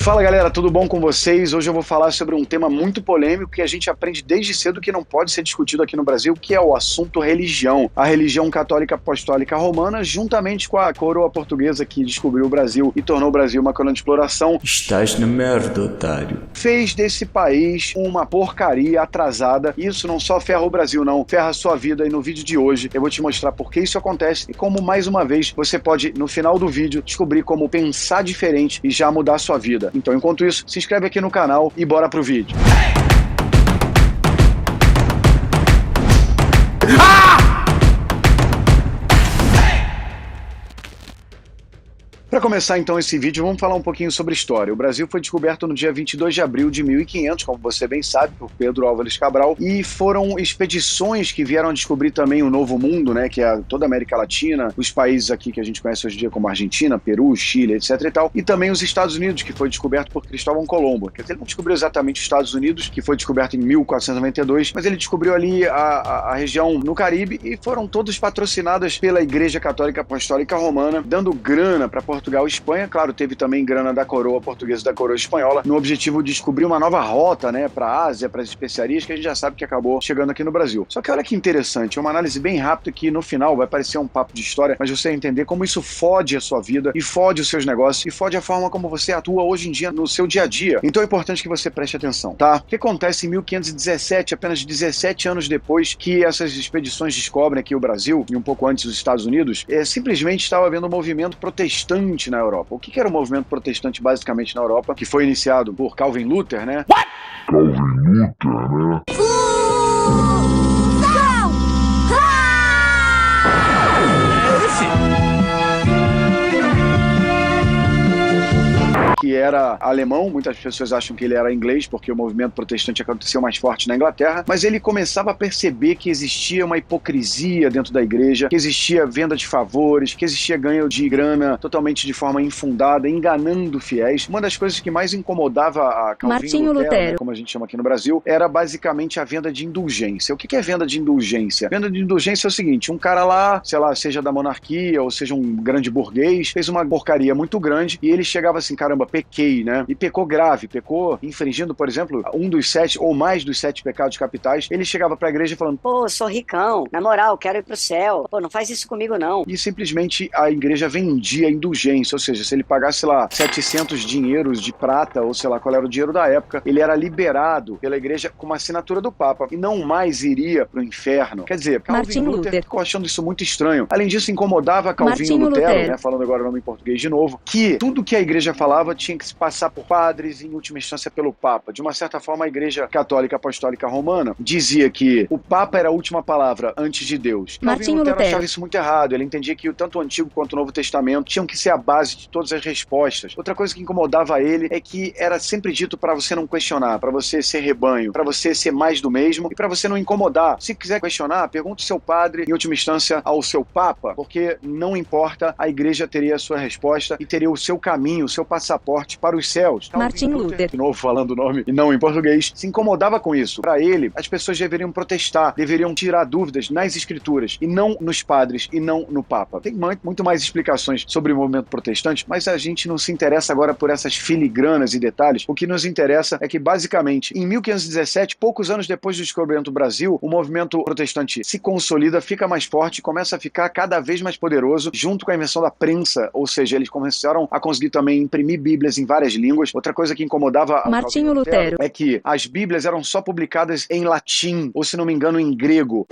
Fala galera, tudo bom com vocês? Hoje eu vou falar sobre um tema muito polêmico que a gente aprende desde cedo que não pode ser discutido aqui no Brasil, que é o assunto religião. A religião católica apostólica romana, juntamente com a coroa portuguesa que descobriu o Brasil e tornou o Brasil uma colônia de exploração. Estás na merda, otário. Fez desse país uma porcaria atrasada. Isso não só ferra o Brasil não, ferra a sua vida. E no vídeo de hoje eu vou te mostrar por que isso acontece e como, mais uma vez, você pode, no final do vídeo, descobrir como pensar diferente e já mudar a sua vida. Então, enquanto isso, se inscreve aqui no canal e bora pro vídeo. Para começar então esse vídeo, vamos falar um pouquinho sobre história. O Brasil foi descoberto no dia 22 de abril de 1500, como você bem sabe, por Pedro Álvares Cabral, e foram expedições que vieram a descobrir também o Novo Mundo, né, que é toda a América Latina, os países aqui que a gente conhece hoje em dia como Argentina, Peru, Chile, etc e tal, e também os Estados Unidos, que foi descoberto por Cristóvão Colombo. Quer dizer, ele não descobriu exatamente os Estados Unidos, que foi descoberto em 1492, mas ele descobriu ali a região no Caribe, e foram todos patrocinadas pela Igreja Católica Apostólica Romana, dando grana para Portugal e Espanha. Claro, teve também grana da coroa portuguesa e da coroa espanhola, no objetivo de descobrir uma nova rota, né, para a Ásia, para as especiarias, que a gente já sabe que acabou chegando aqui no Brasil. Só que olha que interessante, é uma análise bem rápida que no final vai parecer um papo de história, mas você vai entender como isso fode a sua vida e fode os seus negócios e fode a forma como você atua hoje em dia no seu dia a dia. Então é importante que você preste atenção, tá? O que acontece em 1517, apenas 17 anos depois que essas expedições descobrem aqui o Brasil, e um pouco antes os Estados Unidos, simplesmente estava havendo um movimento protestante na Europa. O que era o movimento protestante basicamente na Europa, que foi iniciado por Calvin Luther, né? Calvin Luther, né? Que era alemão, muitas pessoas acham que ele era inglês, porque o movimento protestante aconteceu mais forte na Inglaterra, mas ele começava a perceber que existia uma hipocrisia dentro da igreja, que existia venda de favores, que existia ganho de grana totalmente de forma infundada, enganando fiéis. Uma das coisas que mais incomodava a Calvin Lutero, né, como a gente chama aqui no Brasil, era basicamente a venda de indulgência. O que é venda de indulgência? Venda de indulgência é o seguinte, um cara lá, sei lá, seja da monarquia ou seja um grande burguês, fez uma porcaria muito grande e ele chegava assim, caramba, pequei, né? E pecou grave, pecou infringindo, por exemplo, um dos 7 ou mais dos 7 pecados capitais. Ele chegava pra igreja falando: pô, sou ricão, na moral, quero ir pro céu. Pô, não faz isso comigo não. E simplesmente a igreja vendia indulgência, ou seja, se ele pagasse lá 700 dinheiros de prata, ou sei lá qual era o dinheiro da época, ele era liberado pela igreja com uma assinatura do Papa e não mais iria pro inferno. Quer dizer, Calvin Luther ficou achando isso muito estranho. Além disso, incomodava Calvin Lutero, né, falando agora o nome em português de novo, que tudo que a igreja falava tinha que se passar por padres e, em última instância, pelo Papa. De uma certa forma, a Igreja Católica Apostólica Romana dizia que o Papa era a última palavra antes de Deus. Calvin Lutero achava isso muito errado. Ele entendia que tanto o Antigo quanto o Novo Testamento tinham que ser a base de todas as respostas. Outra coisa que incomodava ele é que era sempre dito para você não questionar, para você ser rebanho, para você ser mais do mesmo e para você não incomodar. Se quiser questionar, pergunte ao seu padre, em última instância, ao seu Papa, porque não importa, a Igreja teria a sua resposta e teria o seu caminho, o seu passaporte para os céus. Martin Luther, de novo falando o nome e não em português, se incomodava com isso. Para ele, as pessoas deveriam protestar, deveriam tirar dúvidas nas escrituras e não nos padres e não no Papa. Tem muito mais explicações sobre o movimento protestante, mas a gente não se interessa agora por essas filigranas e detalhes. O que nos interessa é que, basicamente, em 1517, poucos anos depois do descobrimento do Brasil, o movimento protestante se consolida, fica mais forte, começa a ficar cada vez mais poderoso, junto com a invenção da prensa, ou seja, eles começaram a conseguir também imprimir Bíblias em várias línguas. Outra coisa que incomodava Martin Lutero é que as Bíblias eram só publicadas em latim, ou se não me engano, em grego.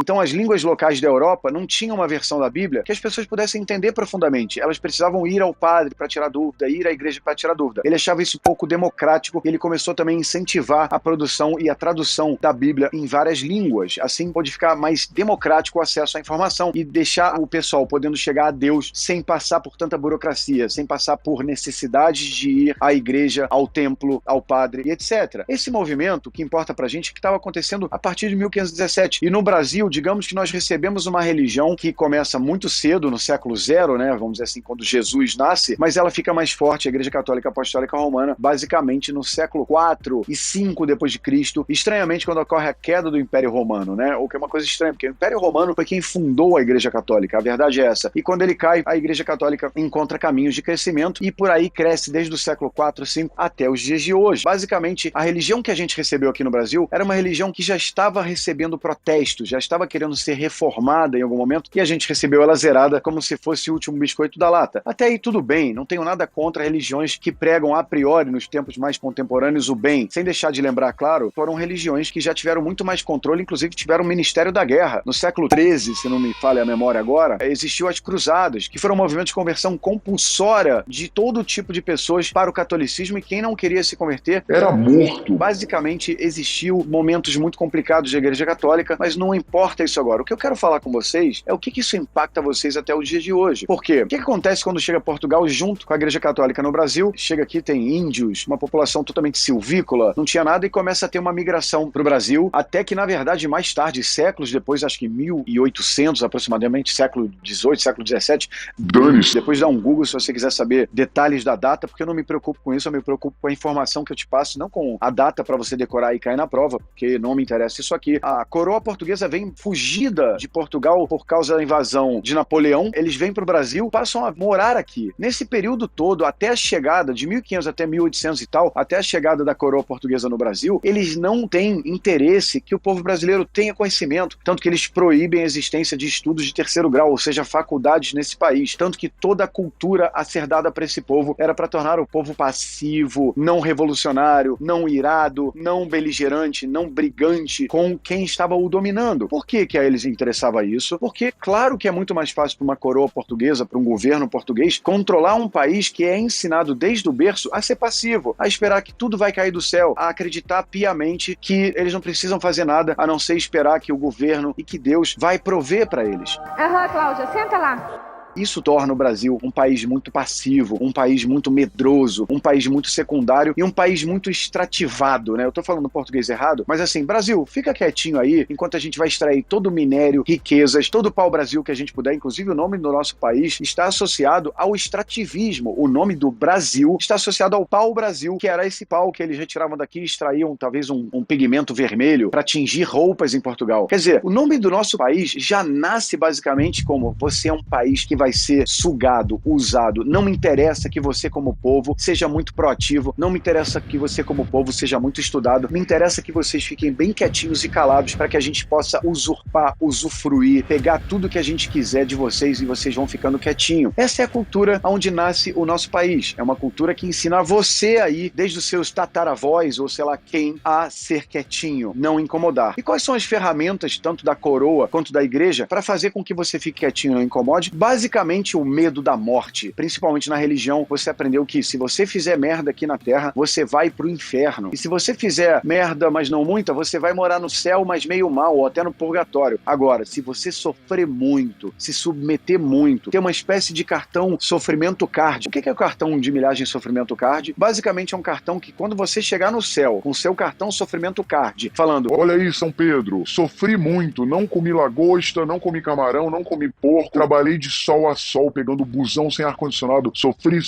Então as línguas locais da Europa não tinham uma versão da Bíblia que as pessoas pudessem entender profundamente. Elas precisavam ir ao padre para tirar dúvida, ir à igreja para tirar dúvida. Ele achava isso pouco democrático e ele começou também a incentivar a produção e a tradução da Bíblia em várias línguas. Assim pode ficar mais democrático o acesso à informação e deixar o pessoal podendo chegar a Deus sem passar por tanta burocracia, sem passar por necessidades de ir à igreja, ao templo, ao padre e etc. Esse movimento que importa pra gente que estava acontecendo a partir de 1517 e no Brasil digamos que nós recebemos uma religião que começa muito cedo, no século zero, né, vamos dizer assim, quando Jesus nasce, mas ela fica mais forte, a Igreja Católica Apostólica Romana, basicamente no século 4 e 5 depois de Cristo, estranhamente quando ocorre a queda do Império Romano, né, o que é uma coisa estranha, porque o Império Romano foi quem fundou a Igreja Católica, a verdade é essa. E quando ele cai, a Igreja Católica encontra caminhos de crescimento e por aí cresce desde o século 4, 5 até os dias de hoje. Basicamente, a religião que a gente recebeu aqui no Brasil era uma religião que já estava recebendo protestos, já estava querendo ser reformada em algum momento e a gente recebeu ela zerada como se fosse o último biscoito da lata. Até aí tudo bem, não tenho nada contra religiões que pregam a priori nos tempos mais contemporâneos o bem, sem deixar de lembrar, claro, foram religiões que já tiveram muito mais controle, inclusive tiveram o Ministério da Guerra. No século XIII, se não me falha a memória agora, existiu as cruzadas, que foram movimentos de conversão compulsória de todo tipo de pessoas para o catolicismo e quem não queria se converter Era morto. basicamente existiu momentos muito complicados da Igreja Católica, mas não importa isso agora. O que eu quero falar com vocês é o que isso impacta vocês até o dia de hoje. Por quê? O que acontece quando chega Portugal junto com a Igreja Católica no Brasil? Chega aqui, tem índios, uma população totalmente silvícola, não tinha nada e começa a ter uma migração para o Brasil, até que, na verdade, mais tarde, séculos depois, acho que 1800 aproximadamente, século XVIII, século XVII, Dane-se. depois dá um Google se você quiser saber detalhes da data, porque eu não me preocupo com isso, eu me preocupo com a informação que eu te passo, não com a data para você decorar e cair na prova, porque não me interessa isso aqui. A coroa portuguesa vem fugida de Portugal por causa da invasão de Napoleão, eles vêm para o Brasil, passam a morar aqui. Nesse período todo, até a chegada de 1500 até 1800 e tal, até a chegada da coroa portuguesa no Brasil, eles não têm interesse que o povo brasileiro tenha conhecimento, tanto que eles proíbem a existência de estudos de terceiro grau, ou seja, faculdades nesse país, tanto que toda a cultura a ser dada para esse povo era para tornar o povo passivo, não revolucionário, não irado, não beligerante, não brigante com quem estava o dominando. Por que a eles interessava isso? Porque, claro que é muito mais fácil para uma coroa portuguesa, para um governo português, controlar um país que é ensinado desde o berço a ser passivo, a esperar que tudo vai cair do céu, a acreditar piamente que eles não precisam fazer nada a não ser esperar que o governo e que Deus vai prover para eles. Aham, Cláudia, senta lá. Isso torna o Brasil um país muito passivo, um país muito medroso, um país muito secundário e um país muito extrativado, né? Eu tô falando português errado, mas assim, Brasil, fica quietinho aí, enquanto a gente vai extrair todo o minério, riquezas, todo o pau-brasil que a gente puder, inclusive o nome do nosso país está associado ao extrativismo. O nome do Brasil está associado ao pau-brasil, que era esse pau que eles retiravam daqui e extraíam talvez um pigmento vermelho para tingir roupas em Portugal. Quer dizer, o nome do nosso país já nasce basicamente como você é um país que vai ser sugado, usado. Não me interessa que você como povo seja muito proativo, não me interessa que você como povo seja muito estudado, me interessa que vocês fiquem bem quietinhos e calados para que a gente possa usurpar, usufruir, pegar tudo que a gente quiser de vocês e vocês vão ficando quietinho. Essa é a cultura onde nasce o nosso país. É uma cultura que ensina você aí, desde os seus tataravós ou sei lá quem, a ser quietinho, não incomodar. E quais são as ferramentas, tanto da coroa quanto da igreja, para fazer com que você fique quietinho e não incomode? Basicamente, o medo da morte. Principalmente na religião, você aprendeu que se você fizer merda aqui na Terra, você vai pro inferno. E se você fizer merda, mas não muita, você vai morar no céu, mas meio mal, ou até no purgatório. Agora, se você sofrer muito, se submeter muito, ter uma espécie de cartão sofrimento card. O que é o cartão de milhagem sofrimento card? Basicamente é um cartão que quando você chegar no céu, com seu cartão sofrimento card, falando: Olha aí, São Pedro, sofri muito, não comi lagosta, não comi camarão, não comi porco, trabalhei de sol a sol, pegando busão sem ar-condicionado, sofri,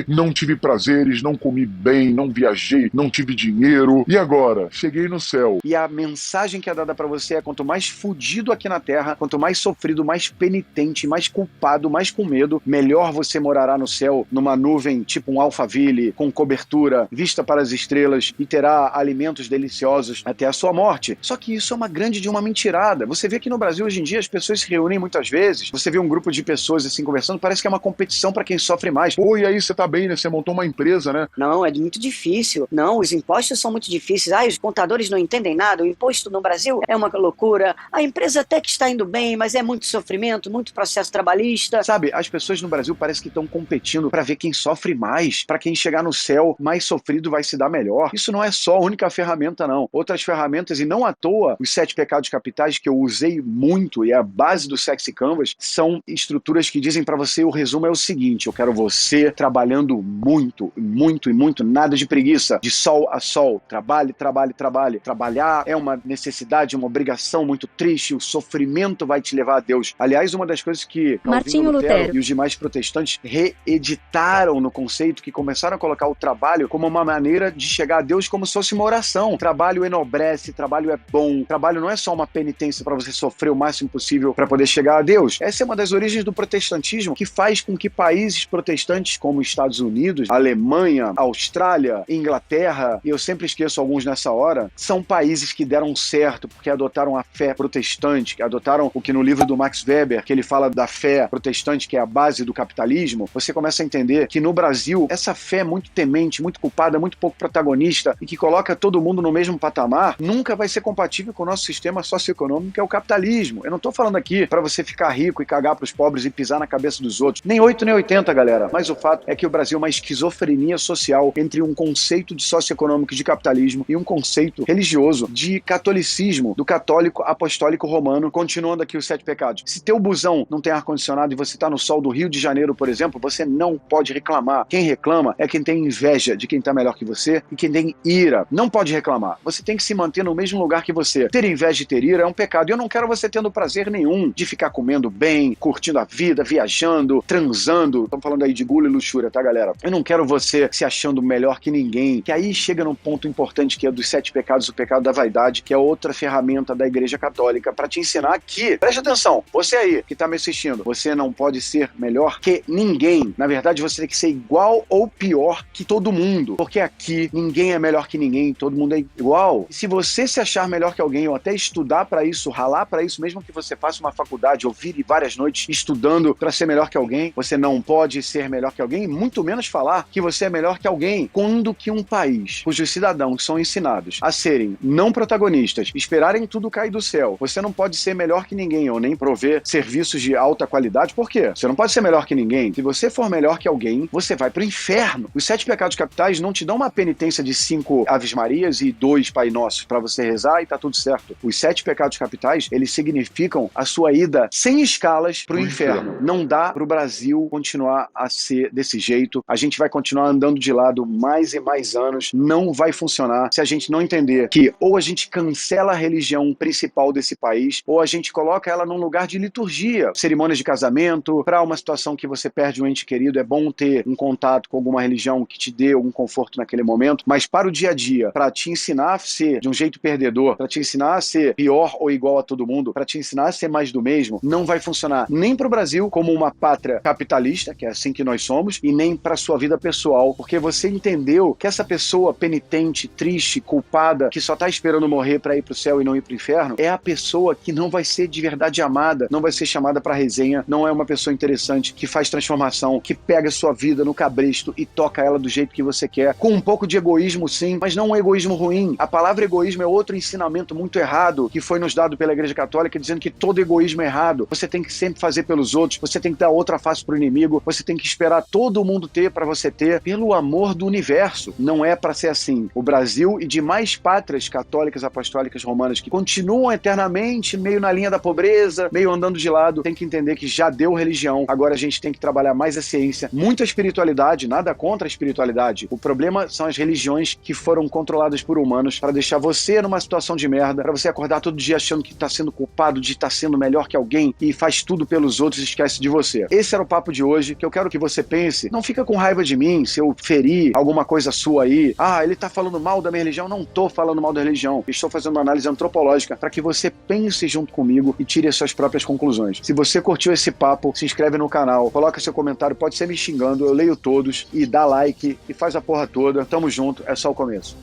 não tive prazeres, não comi bem, não viajei, não tive dinheiro, e agora? Cheguei no céu. E a mensagem que é dada pra você é: quanto mais fudido aqui na Terra, quanto mais sofrido, mais penitente, mais culpado, mais com medo, melhor você morará no céu, numa nuvem tipo um Alphaville, com cobertura, vista para as estrelas e terá alimentos deliciosos até a sua morte. Só que isso é uma grande de uma mentirada. Você vê que no Brasil hoje em dia as pessoas se reúnem muitas vezes, você vê um grupo de pessoas assim conversando, parece que é uma competição para quem sofre mais. Pô, e aí, você tá bem, né? Você montou uma empresa, né? Não, é muito difícil. Não, os impostos são muito difíceis. Os contadores não entendem nada. O imposto no Brasil é uma loucura. A empresa até que está indo bem, mas é muito sofrimento, muito processo trabalhista. Sabe, as pessoas no Brasil parece que estão competindo para ver quem sofre mais, para quem chegar no céu mais sofrido vai se dar melhor. Isso não é só a única ferramenta, não. Outras ferramentas, e não à toa, os 7 pecados capitais que eu usei muito e é a base do Sexy nesse canvas são estruturas que dizem para você, o resumo é o seguinte: eu quero você trabalhando muito, muito e muito, nada de preguiça, de sol a sol, trabalhe, trabalhe, trabalhe. Trabalhar é uma necessidade, uma obrigação muito triste, o sofrimento vai te levar a Deus. Aliás, uma das coisas que Calvino, Lutero e os demais protestantes reeditaram no conceito, que começaram a colocar o trabalho como uma maneira de chegar a Deus, como se fosse uma oração. Trabalho enobrece, trabalho é bom, trabalho não é só uma penitência para você sofrer o máximo possível para poder chegar a Deus. Essa é uma das origens do protestantismo, que faz com que países protestantes como Estados Unidos, Alemanha, Austrália, Inglaterra, e eu sempre esqueço alguns nessa hora, são países que deram certo porque adotaram a fé protestante, que adotaram o que no livro do Max Weber, que ele fala da fé protestante, que é a base do capitalismo. Você começa a entender que no Brasil, essa fé muito temente, muito culpada, muito pouco protagonista e que coloca todo mundo no mesmo patamar, nunca vai ser compatível com o nosso sistema socioeconômico, que é o capitalismo. Eu não estou falando aqui para você ficar rico e cagar para os pobres e pisar na cabeça dos outros. Nem 8, nem 80, galera. Mas o fato é que o Brasil é uma esquizofrenia social entre um conceito de socioeconômico de capitalismo e um conceito religioso de catolicismo, do católico apostólico romano. Continuando aqui os 7 pecados. Se teu busão não tem ar-condicionado e você está no sol do Rio de Janeiro, por exemplo, você não pode reclamar. Quem reclama é quem tem inveja de quem está melhor que você e quem tem ira. Não pode reclamar. Você tem que se manter no mesmo lugar que você. Ter inveja e ter ira é um pecado. E eu não quero você tendo prazer nenhum de ficar comendo bem, curtindo a vida, viajando, transando. Estamos falando aí de gula e luxúria, tá, galera? Eu não quero você se achando melhor que ninguém. Que aí chega num ponto importante, que é dos 7 pecados, o pecado da vaidade, que é outra ferramenta da Igreja Católica para te ensinar que, preste atenção, você aí que está me assistindo, você não pode ser melhor que ninguém. Na verdade, você tem que ser igual ou pior que todo mundo. Porque aqui ninguém é melhor que ninguém, todo mundo é igual. E se você se achar melhor que alguém, ou até estudar para isso, ralar para isso, mesmo que você faça uma faculdade ou vire várias noites estudando para ser melhor que alguém, você não pode ser melhor que alguém, muito menos falar que você é melhor que alguém. Quando que um país cujos cidadãos são ensinados a serem não protagonistas, esperarem tudo cair do céu, você não pode ser melhor que ninguém ou nem prover serviços de alta qualidade. Por quê? Você não pode ser melhor que ninguém. Se você for melhor que alguém, você vai pro inferno. Os 7 pecados capitais não te dão uma penitência de 5 Aves Marias e 2 Pai Nossos para você rezar e tá tudo certo. Os 7 pecados capitais, eles significam a sua ida sem escalas pro inferno. Não dá pro Brasil continuar a ser desse jeito. A gente vai continuar andando de lado mais e mais anos. Não vai funcionar se a gente não entender que ou a gente cancela a religião principal desse país, ou a gente coloca ela num lugar de liturgia. Cerimônias de casamento, para uma situação que você perde um ente querido, é bom ter um contato com alguma religião que te dê algum conforto naquele momento, mas para o dia a dia, para te ensinar a ser de um jeito perdedor, para te ensinar a ser pior ou igual a todo mundo, para te ensinar a ser mais do mesmo, não vai funcionar nem para o Brasil como uma pátria capitalista, que é assim que nós somos, e nem para sua vida pessoal, porque você entendeu que essa pessoa penitente, triste, culpada, que só está esperando morrer para ir para o céu e não ir para o inferno, é a pessoa que não vai ser de verdade amada, não vai ser chamada para resenha, não é uma pessoa interessante, que faz transformação, que pega sua vida no cabresto e toca ela do jeito que você quer, com um pouco de egoísmo sim, mas não um egoísmo ruim. A palavra egoísmo é outro ensinamento muito errado que foi nos dado pela Igreja Católica, dizendo que todo egoísmo é errado, você tem que sempre fazer pelos outros, você tem que dar outra face pro inimigo, você tem que esperar todo mundo ter para você ter, pelo amor do universo. Não é para ser assim. O Brasil e demais pátrias católicas, apostólicas, romanas, que continuam eternamente meio na linha da pobreza, meio andando de lado, tem que entender que já deu religião, agora a gente tem que trabalhar mais a ciência, muita espiritualidade, nada contra a espiritualidade. O problema são as religiões que foram controladas por humanos para deixar você numa situação de merda, para você acordar todo dia achando que tá sendo culpado de estar sendo melhor que alguém e faz tudo pelos outros e esquece de você. Esse era o papo de hoje, que eu quero que você pense. Não fica com raiva de mim se eu ferir alguma coisa sua aí. Ah, ele tá falando mal da minha religião. Não tô falando mal da religião. Estou fazendo uma análise antropológica para que você pense junto comigo e tire as suas próprias conclusões. Se você curtiu esse papo, se inscreve no canal, coloca seu comentário, pode ser me xingando, eu leio todos, e dá like e faz a porra toda. Tamo junto, é só o começo.